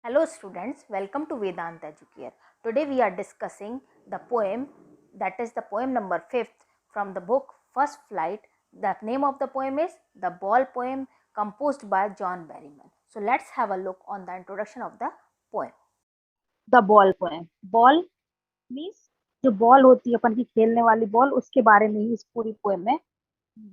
Hello students, welcome to Vedanta Educare. Today we are discussing the poem, that is the poem number 5th from the book First Flight. The name of the poem is The Ball Poem, composed by John Berryman. So let's have a look on the introduction of the poem. The ball poem. Ball means जो ball होती है अपन की खेलने वाली ball, उसके बारे में ही इस पूरी पोएम में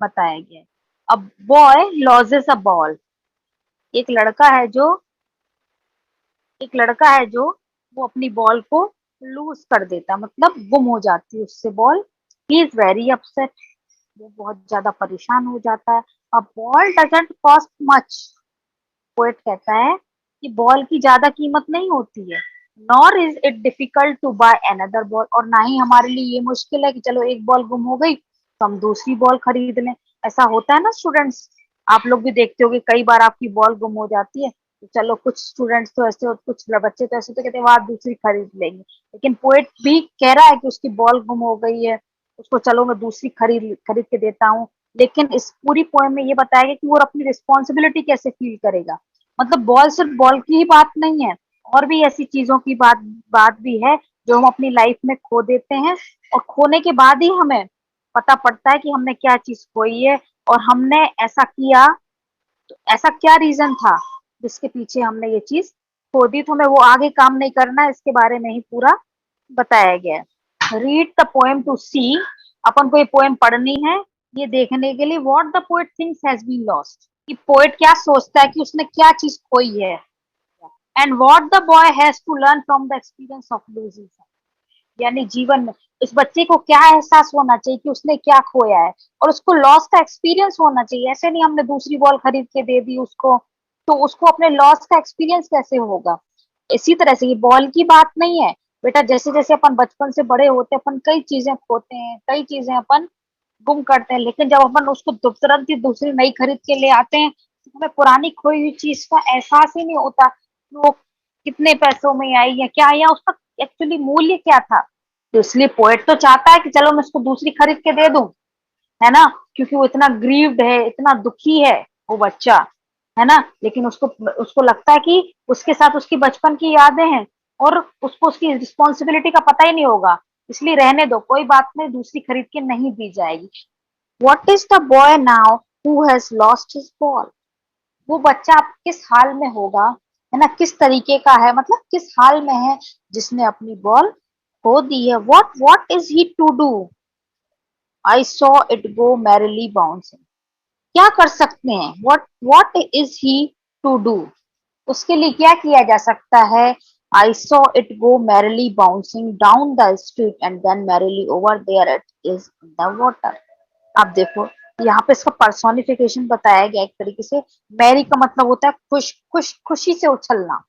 बताया गया है। अब बॉय लॉजेस अ बॉल, एक लड़का है जो एक लड़का है जो वो अपनी बॉल को लूज कर देता, मतलब गुम हो जाती है उससे ball. He is very upset, वो बहुत ज्यादा परेशान हो जाता है। अब ball doesn't cost much, poet कहता है कि बॉल की ज्यादा कीमत नहीं होती है। Nor is it difficult to buy another ball, और ना ही हमारे लिए ये मुश्किल है कि चलो एक बॉल गुम हो गई तो हम दूसरी बॉल खरीद लें। ऐसा होता है ना स्टूडेंट्स, आप लोग भी देखते होगे कई बार आपकी बॉल गुम हो जाती है, तो चलो कुछ स्टूडेंट्स तो ऐसे, कुछ बच्चे तो ऐसे तो कहते हैं वहां दूसरी खरीद लेंगे। लेकिन पोएट भी कह रहा है कि उसकी बॉल गुम हो गई है, उसको चलो मैं दूसरी खरीद खरीद के देता हूँ। लेकिन इस पूरी पोएम में ये बताया गया कि वो अपनी रिस्पॉन्सिबिलिटी कैसे फील करेगा। मतलब बॉल सिर्फ बॉल की ही बात नहीं है, और भी ऐसी चीजों की बात बात भी है जो हम अपनी लाइफ में खो देते हैं, और खोने के बाद ही हमें पता पड़ता है कि हमने क्या चीज खोई है, और हमने ऐसा किया तो ऐसा क्या रीजन था जिसके पीछे हमने ये चीज खो दी, तो हमें वो आगे काम नहीं करना है। इसके बारे में ही पूरा बताया गया है। Read the poem to see, अपन को ये पोएम पढ़नी है ये देखने के लिए what the poet thinks has been lost, कि पोएट क्या सोचता है कि उसने क्या चीज खोई है। And what the boy has to learn from the experience of losing, यानी जीवन में इस बच्चे को क्या एहसास होना चाहिए कि उसने क्या खोया है, और उसको लॉस का एक्सपीरियंस होना चाहिए। ऐसे नहीं हमने दूसरी बॉल खरीद के दे दी उसको, तो उसको अपने लॉस का एक्सपीरियंस कैसे होगा। इसी तरह से ये बॉल की बात नहीं है बेटा, जैसे जैसे अपन बचपन से बड़े होते हैं अपन कई चीजें खोते हैं, कई चीजें अपन गुम करते हैं, लेकिन जब अपन उसको तुरंत ही दूसरी नई खरीद के ले आते हैं तो हमें पुरानी खोई हुई चीज का एहसास ही नहीं होता कि वो कितने पैसों में आई या क्या, या उसका एक्चुअली मूल्य क्या था। तो इसलिए पोएट तो चाहता है कि चलो मैं उसको दूसरी खरीद के दे दूं, है ना, क्योंकि वो इतना ग्रीव्ड है, इतना दुखी है वो बच्चा, है ना। लेकिन उसको उसको लगता है कि उसके साथ उसकी बचपन की यादें हैं, और उसको उसकी रिस्पॉन्सिबिलिटी का पता ही नहीं होगा, इसलिए रहने दो, कोई बात नहीं, दूसरी खरीद के नहीं दी जाएगी। What is the boy now who has lost his ball, वो बच्चा अब किस हाल में होगा, है ना, किस तरीके का है, मतलब किस हाल में है जिसने अपनी बॉल खो दी है। What is he to do, I saw it go merrily bouncing, क्या कर सकते हैं, what is he to do, उसके लिए क्या किया जा सकता है। I saw it go merrily bouncing down the street and then merrily over there it is the water. आप देखो यहाँ पे इसका पर्सोनिफिकेशन बताया गया एक तरीके से। मैरी का मतलब होता है खुश, खुशी से उछलना,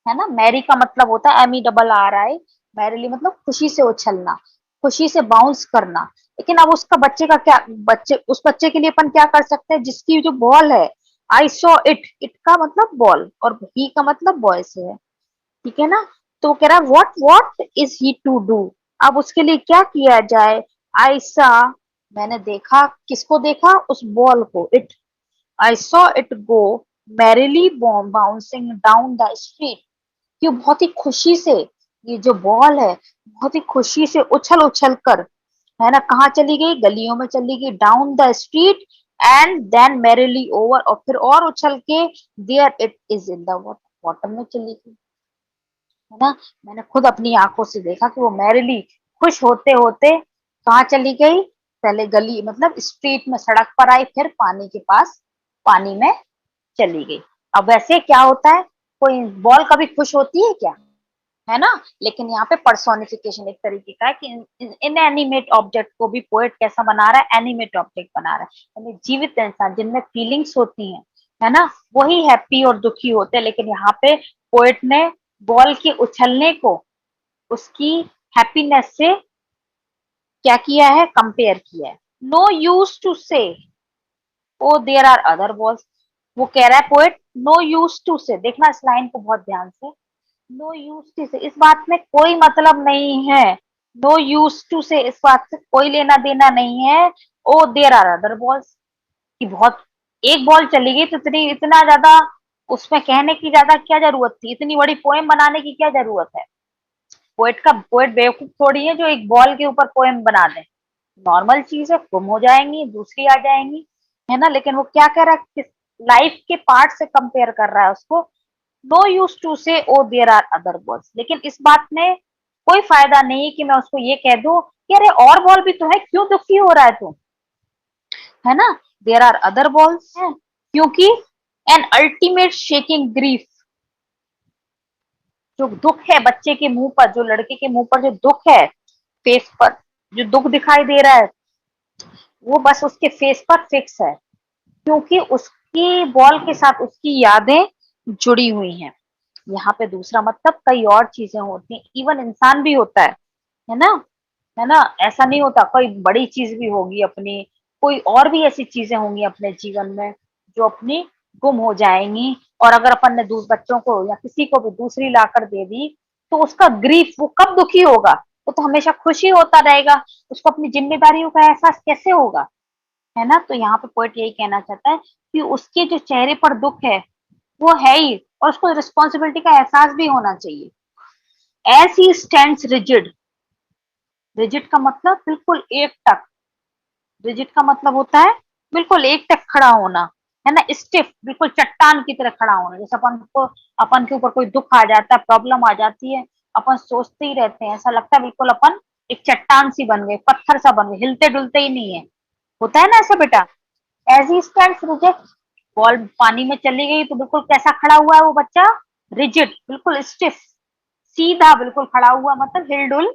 है ना। मैरी का मतलब होता है MERRY, मैरिली मतलब खुशी से उछलना, खुशी से बाउंस करना। लेकिन अब उसका बच्चे का क्या, बच्चे उस बच्चे के लिए अपन क्या कर सकते हैं जिसकी जो बॉल है, आई सॉ इट का मतलब बॉल, और ही का मतलब बॉय से है, ठीक है ना। तो वो कह रहा है what is he to do, अब उसके लिए क्या किया जाए। आई सा, मैंने देखा, किसको देखा, उस बॉल को। It, I saw it go merrily bouncing down the street, कि बहुत ही खुशी से ये जो बॉल है बहुत ही खुशी से उछल उछल कर, है ना, कहाँ चली गई, गलियों में चली गई, down the street and then merrily over, और फिर और उछल के there it is in the water, water में चली गई, है ना। मैंने खुद अपनी आंखों से देखा कि वो मैरिली खुश होते होते कहाँ चली गई, पहले गली मतलब स्ट्रीट में सड़क पर आई, फिर पानी के पास पानी में चली गई। अब वैसे क्या होता है, कोई बॉल कभी खुश होती है क्या, है ना। लेकिन यहाँ पे पर्सोनिफिकेशन एक तरीके का है कि इन एनिमेट ऑब्जेक्ट को भी पोएट कैसा बना रहा है, एनिमेट ऑब्जेक्ट बना रहा है, यानी जीवित इंसान जिनमें फीलिंग्स होती हैं, है ना, वही हैप्पी और दुखी होते हैं। लेकिन यहाँ पे पोएट ने बॉल के उछलने को उसकी हैप्पीनेस से क्या किया है, कंपेयर किया है। नो यूज टू से oh there are other balls, वो कह रहा है पोएट नो यूज टू से, देखना इस लाइन को बहुत ध्यान से, नो यूज टू से, इस बात में कोई मतलब नहीं है, नो यूज टू से, इस बात से कोई लेना देना नहीं है। Oh there are other balls, कि बहुत एक बॉल चली गई तो इतनी इतना ज्यादा उसमें कहने की ज्यादा क्या जरूरत थी, इतनी बड़ी पोएम बनाने की क्या जरूरत है। पोएट बेवकूफ थोड़ी है जो एक बॉल के ऊपर पोएम बना दे। नॉर्मल चीज है, गुम हो जाएंगी, दूसरी आ जाएंगी, है ना। लेकिन वो क्या कह रहा है, लाइफ के पार्ट से कंपेयर कर रहा है उसको। नो यूज टू से oh there are other balls, लेकिन इस बात में कोई फायदा नहीं कि मैं उसको ये कह दूं कि अरे और बॉल भी तो है, क्यों दुखी हो रहा है तू, है ना। देयर आर अदर बॉल्स है, क्योंकि एन अल्टीमेट शेकिंग ग्रीफ, जो दुख है बच्चे के मुंह पर, जो लड़के के मुंह पर जो दुख है, फेस पर जो दुख दिखाई दे रहा है, वो बस उसके फेस पर फिक्स है, क्योंकि उसकी बॉल के साथ उसकी यादें जुड़ी हुई हैं। यहाँ पे दूसरा मतलब कई और चीजें होती हैं, इवन इंसान भी होता है ना, है ना। ऐसा नहीं होता, कोई बड़ी चीज भी होगी अपनी, कोई और भी ऐसी चीजें होंगी अपने जीवन में जो अपनी गुम हो जाएंगी, और अगर अपन ने बच्चों को या किसी को भी दूसरी लाकर दे दी, तो उसका ग्रीफ, वो कब दुखी होगा, वो तो हमेशा खुशी होता रहेगा, उसको अपनी जिम्मेदारियों का एहसास कैसे होगा, है ना। तो यहाँ पे पोएट यही कहना चाहता है कि उसके जो चेहरे पर दुख है वो है ही, और उसको रिस्पॉन्सिबिलिटी का एहसास भी होना चाहिए। As he stands rigid, rigid का मतलब बिल्कुल एक टक, रिजिड का मतलब होता है बिल्कुल एक टक खड़ा होना, है ना। स्टिफ, बिल्कुल चट्टान की तरह खड़ा होना। जैसे अपन के ऊपर कोई दुख आ जाता है, प्रॉब्लम आ जाती है, अपन सोचते ही रहते हैं, ऐसा लगता है बिल्कुल अपन एक चट्टान सी बन गए, पत्थर सा बन गए, हिलते डुलते ही नहीं है, होता है ना ऐसा बेटा। As he stands rigid, ball पानी में चली गई तो बिल्कुल कैसा खड़ा हुआ है वो बच्चा, रिजिड, बिल्कुल स्टिफ, सीधा बिल्कुल खड़ा हुआ, मतलब हिलडुल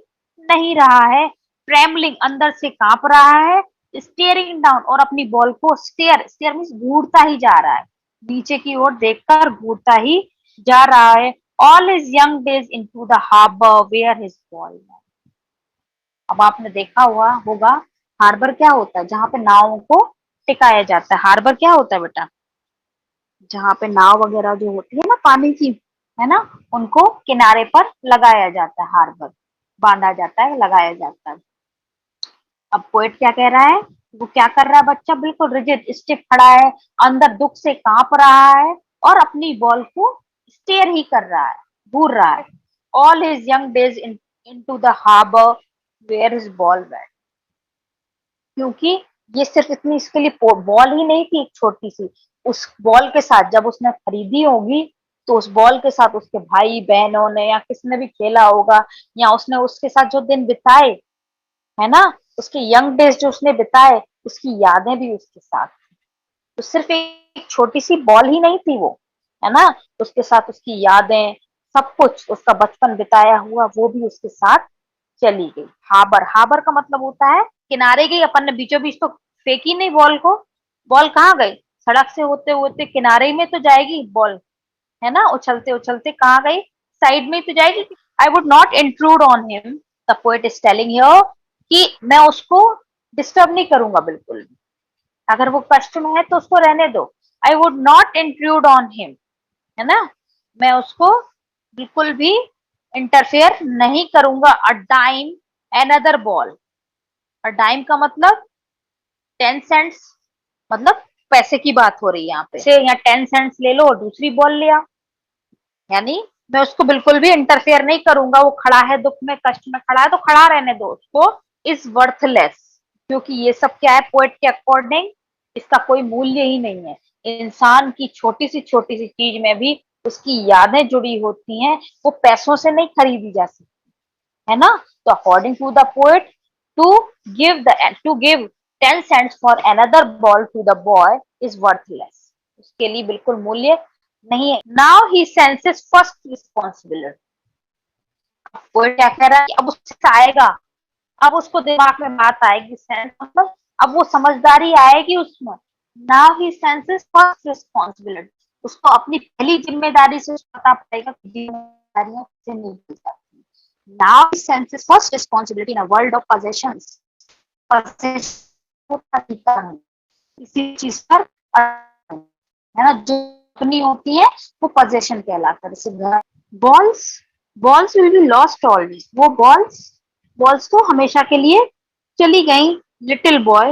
नहीं रहा है। ट्रेमलिंग, अंदर से कांप रहा है। स्टेयरिंग डाउन, और अपनी बॉल को स्टेयर, स्टेयर मीन्स घूरता ही जा रहा है, नीचे की ओर देखकर घूरता ही जा रहा है। All his young days into the harbour where his ball. अब आपने देखा हुआ होगा, हार्बर क्या होता है, जहां पे नावों को टिकाया जाता है। हार्बर क्या होता है बेटा, जहाँ पे नाव वगैरह जो होती है ना पानी की, है ना, उनको किनारे पर लगाया जाता है, हार्बर बांधा जाता है, लगाया जाता है। अब पोएट क्या कह रहा है, वो क्या कर रहा है बच्चा, बिल्कुल रिजिड स्टिफ खड़ा है, अंदर दुख से कांप रहा है, और अपनी बॉल को स्टेयर ही कर रहा है, घूर रहा है। All his young days into the harbour where his ball went, क्योंकि ये सिर्फ इतनी इसके लिए बॉल ही नहीं थी एक छोटी सी, उस बॉल के साथ जब उसने खरीदी होगी, तो उस बॉल के साथ उसके भाई बहनों ने या किसने भी खेला होगा, या उसने उसके साथ जो दिन बिताए, है ना, उसके यंग डेज जो उसने बिताए, उसकी यादें भी उसके साथ थी। तो सिर्फ एक छोटी सी बॉल ही नहीं थी वो, है ना, उसके साथ उसकी यादें, सब कुछ उसका बचपन बिताया हुआ वो भी उसके साथ चली गई। हाबर, हाबर का मतलब होता है किनारे गई, अपन ने बीचों बीच तो फेंकी नहीं बॉल को, बॉल कहाँ गई, सड़क से होते होते किनारे में तो जाएगी बॉल, है ना, उछलते उछलते कहाँ गई, साइड में तो जाएगी। I would not intrude on him, the poet is telling here कि मैं उसको डिस्टर्ब नहीं करूंगा बिल्कुल भी, अगर वो कष्ट में है तो उसको रहने दो। I would not intrude on him, है ना, मैं उसको बिल्कुल भी इंटरफेयर नहीं करूंगा। अ डाइम एनदर बॉल, और डाइम का मतलब 10 सेंट्स, मतलब पैसे की बात हो रही है यहाँ पे, से यहाँ 10 सेंट्स ले लो और दूसरी बॉल ले आओ, यानी मैं उसको बिल्कुल भी इंटरफेयर नहीं करूंगा, वो खड़ा है दुख में कष्ट में खड़ा है तो खड़ा रहने दो उसको, इज वर्थलेस, क्योंकि ये सब क्या है पोएट के अकॉर्डिंग, इसका कोई मूल्य ही नहीं है। इंसान की छोटी सी चीज में भी उसकी यादें जुड़ी होती हैं, वो पैसों से नहीं खरीदी जा सकती, है ना। तो according to the poet, to to give 10 cents for another ball to the boy is worthless, उसके लिए बिल्कुल मूल्य नहीं है। Now he senses first responsibility, poet क्या कह रहा है कि अब उससे आएगा, अब उसको दिमाग में बात आएगी, सेंस मतलब अब वो समझदारी आएगी उसमें। Now he senses first responsibility, उसको अपनी पहली जिम्मेदारी से पता पड़ेगा कि जिम्मेदारियां किसे नहीं दी जाती। Now he senses first responsibility in a world of possessions, किसी चीज पर, है ना, जो अपनी होती है वो पोजेशन कहलाता है। जैसे घर, balls, balls will be lost always, वो बॉल्स, बॉल्स तो हमेशा के लिए चली गई। Little boy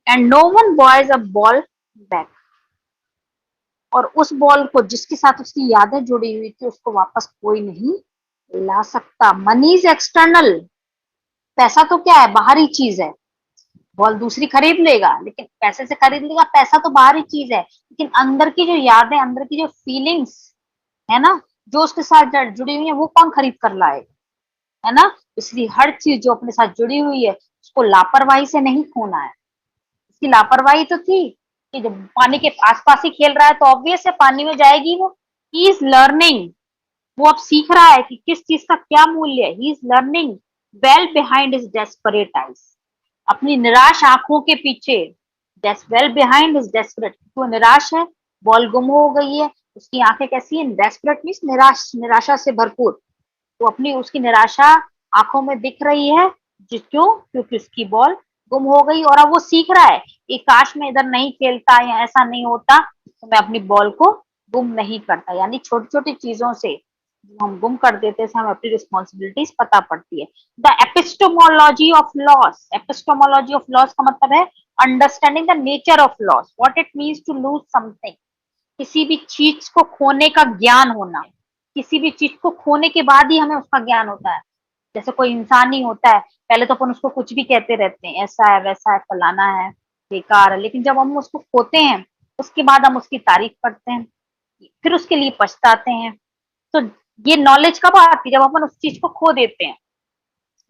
and no one buys a ball back, और उस बॉल को जिसके साथ उसकी यादें जुड़ी हुई थी उसको वापस कोई नहीं ला सकता। मनी इज एक्सटर्नल, पैसा तो क्या है, बाहरी चीज है। बॉल दूसरी खरीद लेगा, लेकिन पैसे से खरीद लेगा, पैसा तो बाहरी चीज है, लेकिन अंदर की जो यादें, अंदर की जो फीलिंग्स है ना, जो उसके साथ जुड़ी हुई है, वो कौन खरीद कर लाएगा, है ना। इसलिए हर चीज जो अपने साथ जुड़ी हुई है उसको लापरवाही से नहीं खोना है। इसकी लापरवाही तो थी कि जब पानी के आसपास ही खेल रहा है तो ऑब्वियस है पानी में जाएगी वो। ही इज लर्निंग, वो अब सीख रहा है कि किस चीज का क्या मूल्य है। He is learning well behind his desperate eyes, अपनी निराश आंखों के पीछे। वेल बिहाइंड हिज डेस्परेट, वो निराश है, बॉल गुम हो गई है, उसकी आंखें कैसी है, डेस्परेट मीन्स निराश, निराशा से भरपूर। तो अपनी उसकी निराशा आंखों में दिख रही है, जो क्यों, क्योंकि उसकी बॉल गुम हो गई। और अब वो सीख रहा है कि काश मैं इधर नहीं खेलता या ऐसा नहीं होता तो मैं अपनी बॉल को गुम नहीं करता। यानी छोटी छोटी चीजों से जो हम गुम कर देते हैं, हमें अपनी रिस्पॉन्सिबिलिटीज पता पड़ती है। The epistemology of loss, epistemology of loss का मतलब है understanding the nature of loss, what it means to lose something. किसी भी चीज को खोने का ज्ञान होना, किसी भी चीज को खोने के बाद ही हमें उसका ज्ञान होता है। जैसे कोई इंसान ही होता है, पहले तो अपन उसको कुछ भी कहते रहते हैं, ऐसा है वैसा है फलाना है बेकार है, लेकिन जब हम उसको खोते हैं उसके बाद हम उसकी तारीफ करते हैं, फिर उसके लिए पछताते हैं। तो ये नॉलेज कब आती है, जब अपन उस चीज को खो देते हैं,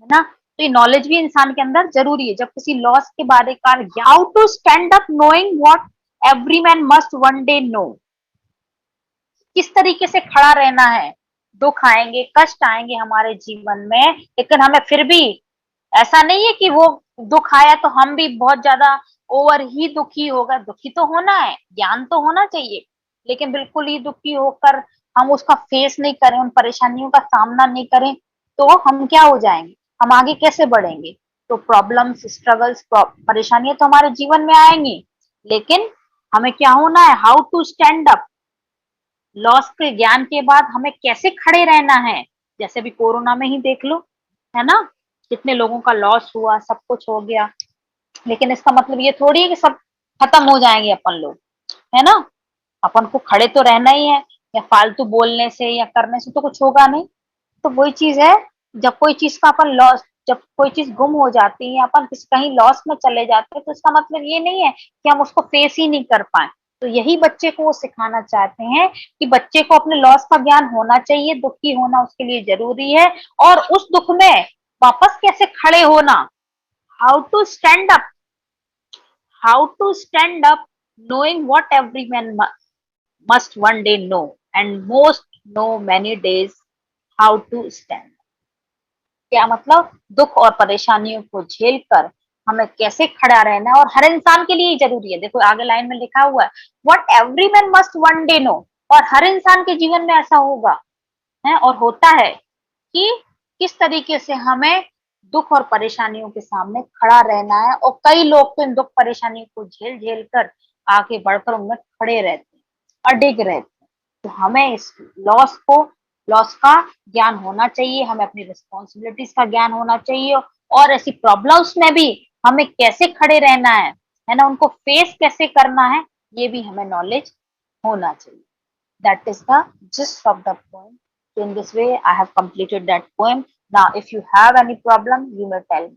है ना। तो ये नॉलेज भी इंसान के अंदर जरूरी है। जब किसी लॉस के बारे का, how to stand up knowing what every man must one day know, किस तरीके से खड़ा रहना है। दुख आएंगे, कष्ट आएंगे हमारे जीवन में, लेकिन हमें फिर भी ऐसा नहीं है कि वो दुख आया तो हम भी बहुत ज्यादा ओवर ही दुखी होगा। दुखी तो होना है, ज्ञान तो होना चाहिए, लेकिन बिल्कुल ही दुखी होकर हम उसका फेस नहीं करें, उन परेशानियों का सामना नहीं करें, तो हम क्या हो जाएंगे, हम आगे कैसे बढ़ेंगे। तो प्रॉब्लम्स, स्ट्रगल्स, परेशानियां तो हमारे जीवन में आएंगी, लेकिन हमें क्या होना है, how to stand up. Loss के ज्ञान के बाद हमें कैसे खड़े रहना है। जैसे भी कोरोना में ही देख लो, है ना, कितने लोगों का लॉस हुआ, सब कुछ हो गया, लेकिन इसका मतलब ये थोड़ी है कि सब खत्म हो जाएंगे अपन लोग, है ना। अपन को खड़े तो रहना ही है, या फालतू बोलने से या करने से तो कुछ होगा नहीं। तो वही चीज है, जब कोई चीज का अपन लॉस, जब कोई चीज गुम हो जाती है, अपन कहीं लॉस में चले जाते हैं, तो इसका मतलब ये नहीं है कि हम उसको फेस ही नहीं कर पाए। तो यही बच्चे को वो सिखाना चाहते हैं कि बच्चे को अपने लॉस का ज्ञान होना चाहिए, दुखी होना उसके लिए जरूरी है, और उस दुख में वापस कैसे खड़े होना, how to stand up, how to stand up knowing what every man must one day know and most know many days how to stand। क्या मतलब, दुख और परेशानियों को झेल कर हमें कैसे खड़ा रहना है, और हर इंसान के लिए ही जरूरी है। देखो आगे लाइन में लिखा हुआ है what every man must one day know, और हर इंसान के जीवन में ऐसा होगा, है और होता है, कि किस तरीके से हमें दुख और परेशानियों के सामने खड़ा रहना है। और कई लोग तो इन दुख परेशानियों को झेल झेल कर आगे बढ़कर उनमें खड़े रहते हैं, अडिग रहते हैं। तो हमें इस लॉस को, लॉस का ज्ञान होना चाहिए, हमें अपनी रिस्पॉन्सिबिलिटीज का ज्ञान होना चाहिए, और ऐसी प्रॉब्लम्स में भी हमें कैसे खड़े रहना है ना, उनको फेस कैसे करना है, ये भी हमें नॉलेज होना चाहिए। That is the gist of the poem. So in this way, I have completed that poem. Now, if you have any problem, you may tell me.